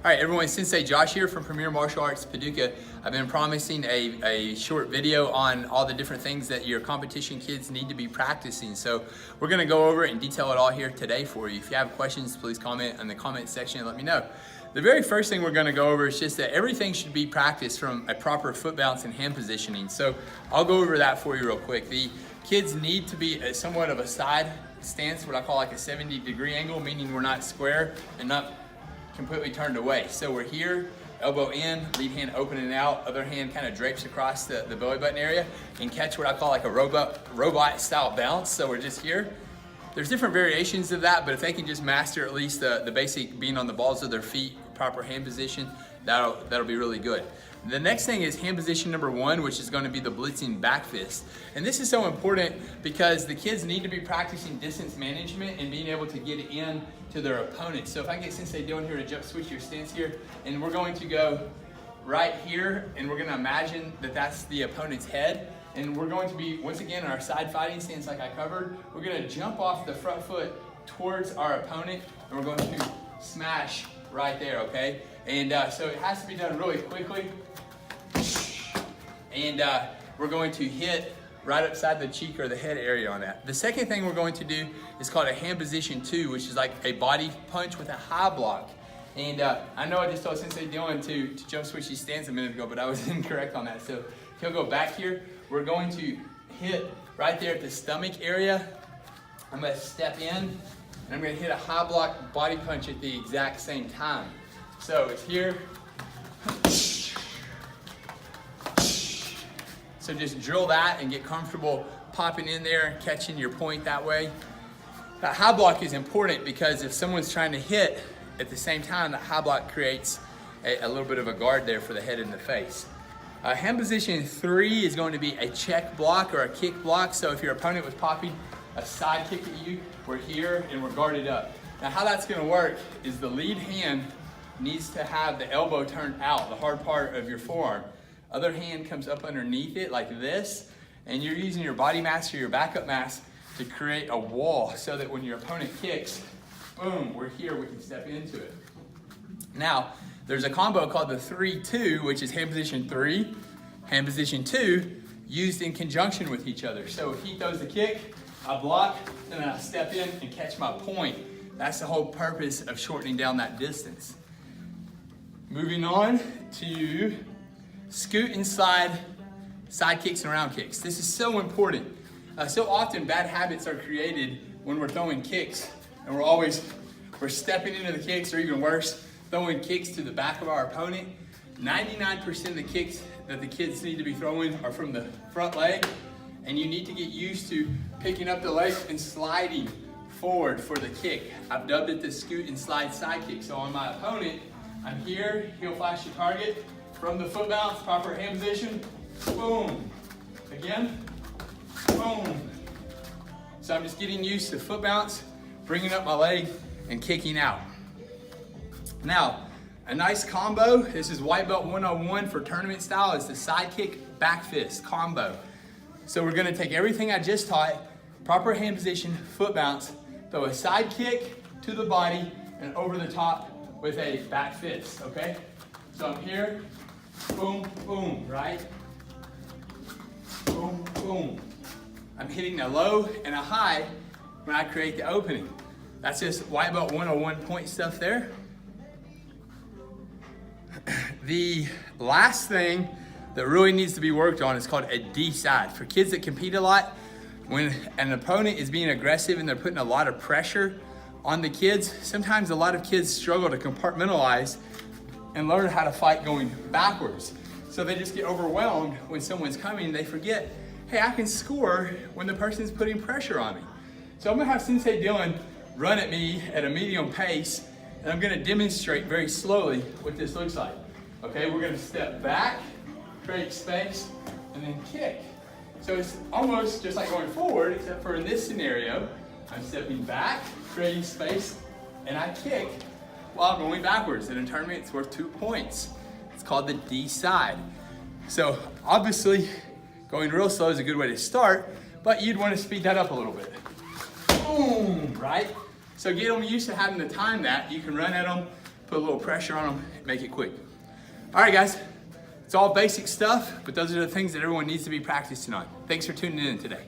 All right, everyone, Sensei Josh here from Premier Martial Arts Paducah. I've been promising a short video on all the different things that your competition kids need to be practicing. So we're gonna go over it and detail it all here today for you. If you have questions, please comment in the comment section and let me know. The very first thing we're gonna go over is just that everything should be practiced from a proper foot balance and hand positioning. So I'll go over that for you real quick. The kids need to be somewhat of a side stance, what I call like a 70-degree angle, meaning we're not square and not completely turned away. So we're here, elbow in, lead hand opening out, other hand kind of drapes across the belly button area and catch what I call like a robot style bounce. So we're just here. There's different variations of that, but if they can just master at least the basic being on the balls of their feet, proper hand position, that'll be really good. The next thing is hand position number 1, which is going to be the blitzing back fist. And this is so important because the kids need to be practicing distance management and being able to get in to their opponent. So if I get Sensei Dylan here to jump switch your stance here, and we're going to go right here, and we're going to imagine that that's the opponent's head. And we're going to be, once again, in our side fighting stance like I covered, we're going to jump off the front foot towards our opponent, and we're going to smash right there, okay? And so it has to be done really quickly. And we're going to hit right upside the cheek or the head area on that. The second thing we're going to do is called a hand position 2, which is like a body punch with a high block. And I know I just told Sensei Dylan to jump switch his stance a minute ago, but I was incorrect on that. So he'll go back here. We're going to hit right there at the stomach area. I'm going to step in, and I'm going to hit a high block body punch at the exact same time. So it's here. So just drill that and get comfortable popping in there and catching your point that way. That high block is important because if someone's trying to hit at the same time, that high block creates a little bit of a guard there for the head and the face. Hand position 3 is going to be a check block or a kick block. So if your opponent was popping a side kick at you, we're here and we're guarded up. Now how that's going to work is the lead hand needs to have the elbow turned out, the hard part of your forearm. Other hand comes up underneath it like this, and you're using your body mass or your backup mass to create a wall so that when your opponent kicks, boom, we're here, we can step into it. Now, there's a combo called the 3-2, which is hand position 3, hand position 2, used in conjunction with each other. So he throws the kick, I block, and then I step in and catch my point. That's the whole purpose of shortening down that distance. Moving on to scoot and slide, side kicks and round kicks. This is so important. So often bad habits are created when we're throwing kicks, and we're stepping into the kicks, or even worse, throwing kicks to the back of our opponent. 99% of the kicks that the kids need to be throwing are from the front leg, and you need to get used to picking up the leg and sliding forward for the kick. I've dubbed it the scoot and slide side kick. So on my opponent, I'm here, he'll flash the target, from the foot bounce, proper hand position, boom. Again, boom. So I'm just getting used to foot bounce, bringing up my leg, and kicking out. Now, a nice combo, this is white belt 101 for tournament style, is the side kick, back fist combo. So we're gonna take everything I just taught, proper hand position, foot bounce, throw a side kick to the body, and over the top with a back fist, okay? So I'm here, boom, boom, right? Boom, boom. I'm hitting a low and a high when I create the opening. That's just white belt 101 point stuff there. The last thing that really needs to be worked on is called a D side. For kids that compete a lot, when an opponent is being aggressive and they're putting a lot of pressure on the kids, sometimes a lot of kids struggle to compartmentalize and learn how to fight going backwards. So they just get overwhelmed when someone's coming. They forget, hey, I can score when the person's putting pressure on me. So I'm gonna have Sensei Dylan run at me at a medium pace, and I'm gonna demonstrate very slowly what this looks like. Okay, we're gonna step back, create space, and then kick. So it's almost just like going forward, except for in this scenario, I'm stepping back, creating space, and I kick while going backwards. In a tournament, it's worth 2 points. It's called the D side. So obviously, going real slow is a good way to start, but you'd want to speed that up a little bit. Boom, right? So get them used to having to time that. You can run at them put a little pressure on them, make it quick. All right, guys, it's all basic stuff, but those are the things that everyone needs to be practicing on. Thanks for tuning in today.